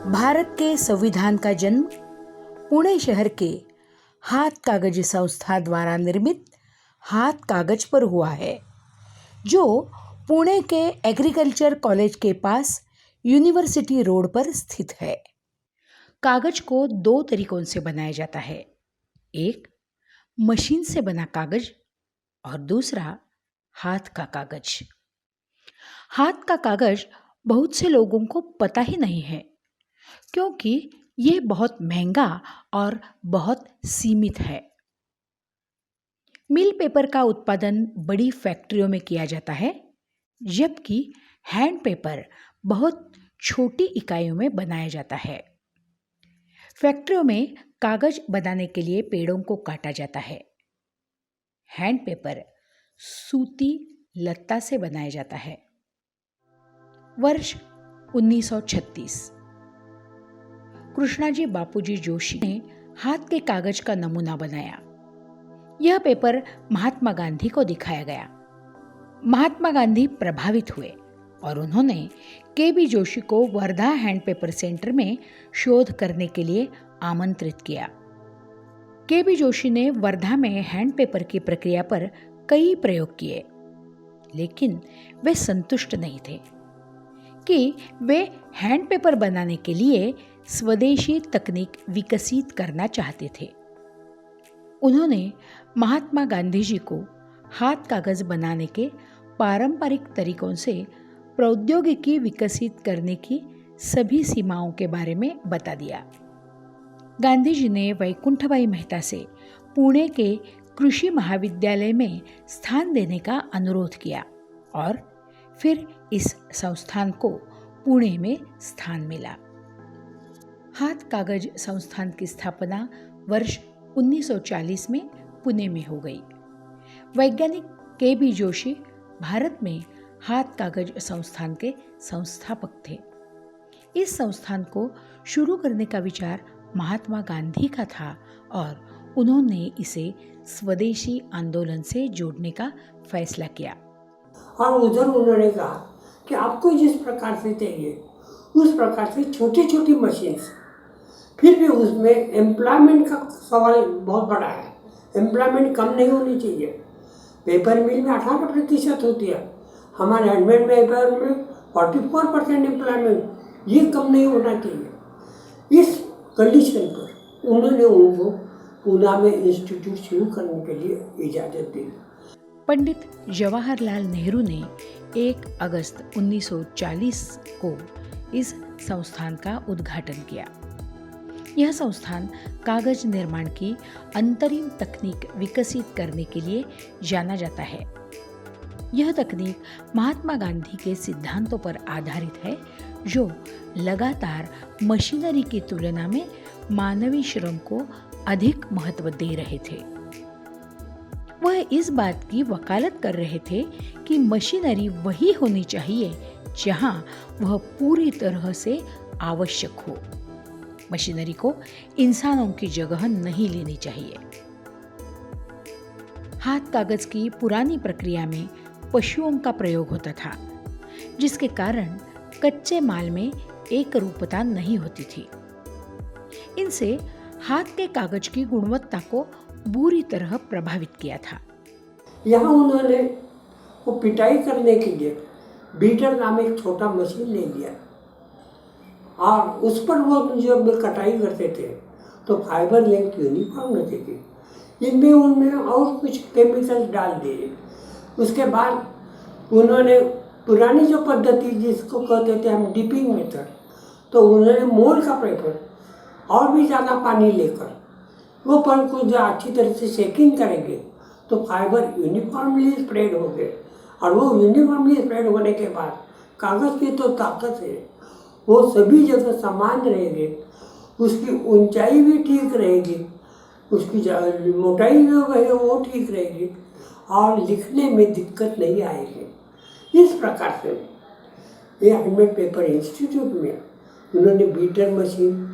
भारत के संविधान का जन्म पुणे शहर के हाथ कागज संस्था द्वारा निर्मित हाथ कागज पर हुआ है, जो पुणे के एग्रीकल्चर कॉलेज के पास यूनिवर्सिटी रोड पर स्थित है। कागज को दो तरीकों से बनाया जाता है, एक मशीन से बना कागज और दूसरा हाथ का कागज। हाथ का कागज बहुत से लोगों को पता ही नहीं है, क्योंकि ये बहुत महंगा और बहुत सीमित है। मिल पेपर का उत्पादन बड़ी फैक्ट्रियों में किया जाता है, जबकि हैंड पेपर बहुत छोटी इकाइयों में बनाया जाता है। फैक्ट्रियों में कागज बनाने के लिए पेड़ों को काटा जाता है। हैंड पेपर सूती लत्ता से बनाया जाता है। वर्ष 1936 कृष्णाजी बापूजी जोशी ने हाथ के कागज का नमूना बनाया। यह पेपर महात्मा गांधी को दिखाया गया। महात्मा गांधी प्रभावित हुए और उन्होंने के.बी. जोशी को वर्धा हैंड पेपर सेंटर में शोध करने के लिए आमंत्रित किया। के.बी. जोशी ने वर्धा में हैंड पेपर की प्रक्रिया पर कई प्रयोग किए, लेकिन वे संतुष्ट नहीं थे कि वे हैंड पेपर बनाने के लिए स्वदेशी तकनीक विकसित करना चाहते थे। उन्होंने महात्मा गांधी जी को हाथ कागज बनाने के पारंपरिक तरीकों से प्रौद्योगिकी विकसित करने की सभी सीमाओं के बारे में बता दिया। गांधी जी ने वैकुंठबाई मेहता से पुणे के कृषि महाविद्यालय में स्थान देने का अनुरोध किया और फिर इस संस्थान को पुणे में स्थान मिला। हाथ कागज संस्थान की स्थापना वर्ष 1940 में पुणे में हो गई। वैज्ञानिक के.बी. जोशी भारत में हाथ कागज संस्थान के संस्थापक थे। इस संस्थान को शुरू करने का विचार महात्मा गांधी का था और उन्होंने इसे स्वदेशी आंदोलन से जोड़ने का फैसला किया। और उधर उन्होंने कहा कि आपको जिस प्रकार से चाहिए उस प्रकार से छोटी छोटी मशीन, फिर भी उसमें एम्प्लॉयमेंट का सवाल बहुत बड़ा है। एम्प्लॉयमेंट कम नहीं होनी चाहिए। पेपर मिल में 18% होती है, हमारे हैंडमेड पेपर में 44% एम्प्लॉयमेंट, ये कम नहीं होना चाहिए। इस कंडीशन पर उन्होंने उनको पूना में इंस्टीट्यूट शुरू करने के लिए इजाज़त दी। पंडित जवाहरलाल नेहरू ने 1 अगस्त 1940 को इस संस्थान का उद्घाटन किया। यह संस्थान कागज निर्माण की अंतरिम तकनीक विकसित करने के लिए जाना जाता है। यह तकनीक महात्मा गांधी के सिद्धांतों पर आधारित है, जो लगातार मशीनरी की तुलना में मानवीय श्रम को अधिक महत्व दे रहे थे। वह इस बात की वकालत कर रहे थे कि मशीनरी वही होनी चाहिए जहां वह पूरी तरह से आवश्यक हो। मशीनरी को इंसानों की जगह नहीं लेनी चाहिए। हाथ कागज की पुरानी प्रक्रिया में पशुओं का प्रयोग होता था, जिसके कारण कच्चे माल में एक रूपता नहीं होती थी। इनसे हाथ के कागज की गुणवत्ता को बुरी तरह प्रभावित किया था। यहाँ उन्होंने वो पिटाई करने के लिए बीटर नाम एक छोटा मशीन ले लिया और उस पर वो जब कटाई करते थे तो फाइबर लेंथ यूनिफॉर्म रहती थी। इनमें उनमें और कुछ केमिकल डाल दिए। उसके बाद उन्होंने पुरानी जो पद्धति जिसको कहते थे हम डिपिंग मेथड, तो उन्होंने मोल का पेपर और भी ज़्यादा पानी लेकर वो पर को जो अच्छी तरह से शेकिंग करेंगे तो फाइबर यूनिफॉर्मली स्प्रेड हो गए। और वो यूनिफॉर्मली स्प्रेड होने के बाद कागज़ की तो ताकत है, वो सभी जगह समान रहेंगे, उसकी ऊंचाई भी ठीक रहेगी, उसकी मोटाई जो है वो ठीक रहेगी और लिखने में दिक्कत नहीं आएगी। इस प्रकार से ये हैंडमेड पेपर इंस्टीट्यूट में उन्होंने बीटर मशीन,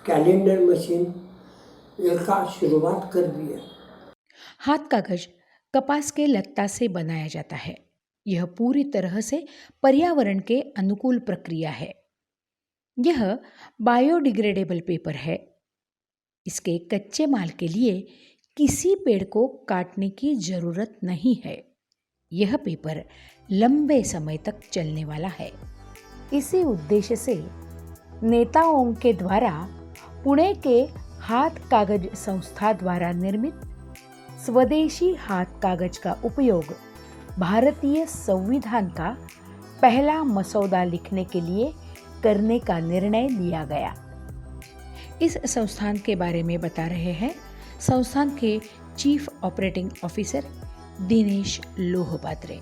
कैलेंडर मशीन का शुरुआत कर दिया। हाथ कागज कपास के लत्ता से बनाया जाता है। यह पूरी तरह से पर्यावरण के अनुकूल प्रक्रिया है। यह बायोडिग्रेडेबल पेपर है। इसके कच्चे माल के लिए किसी पेड़ को काटने की जरूरत नहीं है। यह पेपर लंबे समय तक चलने वाला है। इसी उद्देश्य से नेताओं के द्वारा पुणे के हाथ कागज संस्था द्वारा निर्मित स्वदेशी हाथ कागज का उपयोग भारतीय संविधान का पहला मसौदा लिखने के लिए करने का निर्णय लिया गया। इस संस्थान के बारे में बता रहे हैं संस्थान के chief operating officer Dinesh Lohpatre.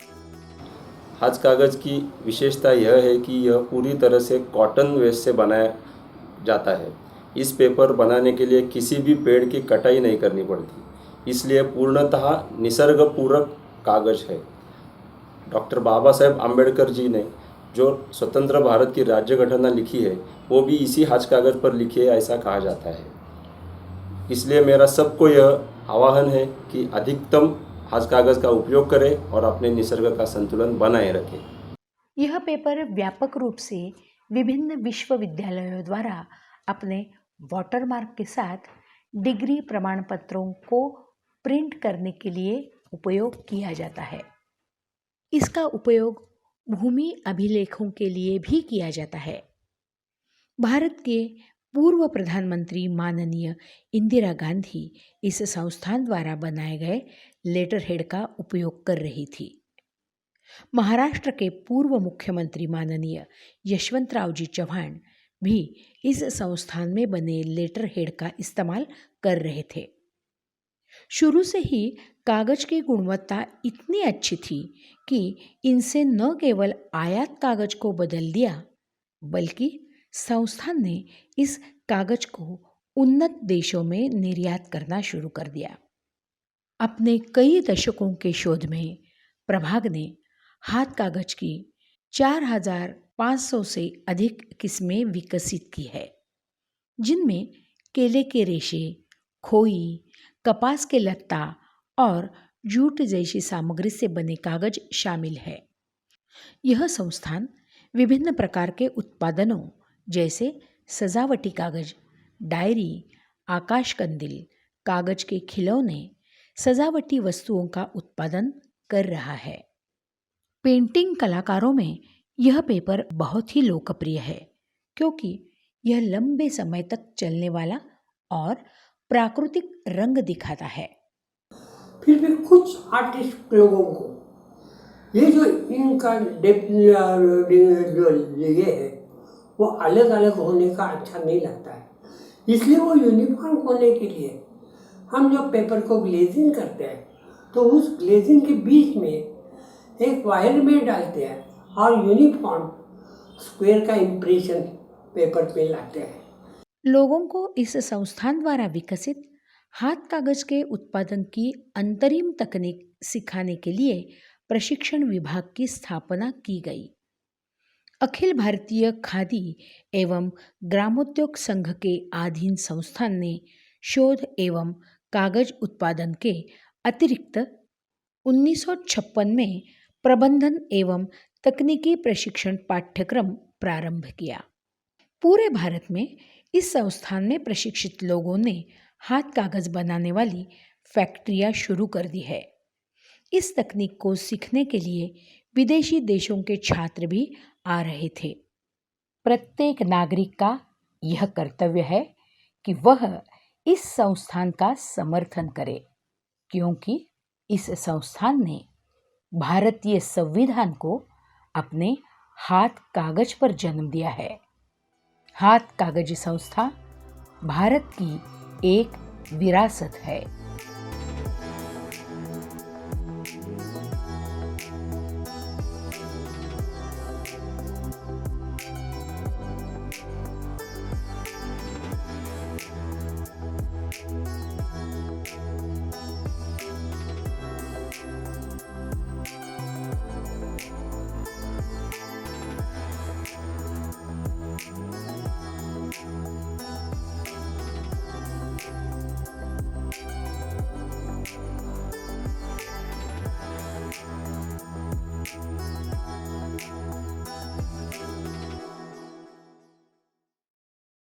हाथ कागज़ की विशेषता यह है कि यह पूरी तरह से कॉटन वेस्ट से बनाया जाता है। इस पेपर बनाने के लिए किसी भी पेड़ की कटाई नहीं करनी पड़ती, इसलिए पूर्णतः निसर्ग पूरक कागज है। डॉक्टर बाबा साहेब आम्बेडकर जी ने जो स्वतंत्र भारत की राज्य घटना लिखी है वो भी इसी हाथ कागज़ पर लिखी है, ऐसा कहा जाता है। इसलिए मेरा सबको यह आह्वान है कि अधिकतम हाथ कागज़ का उपयोग करें और अपने निसर्ग का संतुलन बनाए रखें। यह पेपर व्यापक रूप से विभिन्न विश्वविद्यालयों द्वारा अपने वाटरमार्क के साथ डिग्री प्रमाण पत्रों को प्रिंट करने के लिए उपयोग किया जाता है। इसका उपयोग भूमि अभिलेखों के लिए भी किया जाता है। भारत के पूर्व प्रधानमंत्री माननीय इंदिरा गांधी इस संस्थान द्वारा बनाए गए लेटर हेड का उपयोग कर रही थी। महाराष्ट्र के पूर्व मुख्यमंत्री माननीय यशवंतराव जी चौहान भी इस संस्थान में बने लेटर हेड का इस्तेमाल कर रहे थे। शुरू से ही कागज की गुणवत्ता इतनी अच्छी थी कि इनसे न केवल आयात कागज को बदल दिया, बल्कि संस्थान ने इस कागज को उन्नत देशों में निर्यात करना शुरू कर दिया। अपने कई दशकों के शोध में प्रभाग ने हाथ कागज की 4500 से अधिक किस्में विकसित की है, जिनमें केले के रेशे, खोई, कपास के लत्ता और जूट जैसी सामग्री से बने कागज शामिल है। यह संस्थान विभिन्न प्रकार के उत्पादनों जैसे सजावटी कागज, डायरी, आकाशकंदील, कागज के खिलौने, सजावटी वस्तुओं का उत्पादन कर रहा है। पेंटिंग कलाकारों में यह पेपर बहुत ही लोकप्रिय है, क्योंकि यह लंबे समय तक चलने वाला और प्राकृतिक रंग दिखाता है। फिर भी कुछ आर्टिस्ट लोगों को ये जो इनका जो ये है वो अलग अलग होने का अच्छा नहीं लगता है, इसलिए वो यूनिफॉर्म होने के लिए हम जो पेपर को ग्लेजिंग करते हैं तो उस ग्लेजिंग के बीच में एक वायर में डालते हैं और यूनिफॉर्म स्क्वायर का इम्प्रेशन पेपर पे लाते हैं। लोगों को इस संस्थान द्वारा विकसित हाथ कागज के उत्पादन की अंतरिम तकनीक सिखाने के लिए प्रशिक्षण विभाग की स्थापना की गई। अखिल भारतीय खादी एवं ग्रामोद्योग संघ के अधीन संस्थान ने शोध एवं कागज उत्पादन के अतिरिक्त 1956 में प्रबंधन एवं तकनीकी प्रशिक्षण पाठ्यक्रम प्रारंभ किया। पूरे भारत में इस संस्थान में प्रशिक्षित लोगों ने हाथ कागज बनाने वाली फैक्ट्रियां शुरू कर दी है। इस तकनीक को सीखने के लिए विदेशी देशों के छात्र भी आ रहे थे। प्रत्येक नागरिक का यह कर्तव्य है कि वह इस संस्थान का समर्थन करे, क्योंकि इस संस्थान ने भारतीय संविधान को अपने हाथ कागज पर जन्म दिया है। हाथ कागज संस्था भारत की एक विरासत है।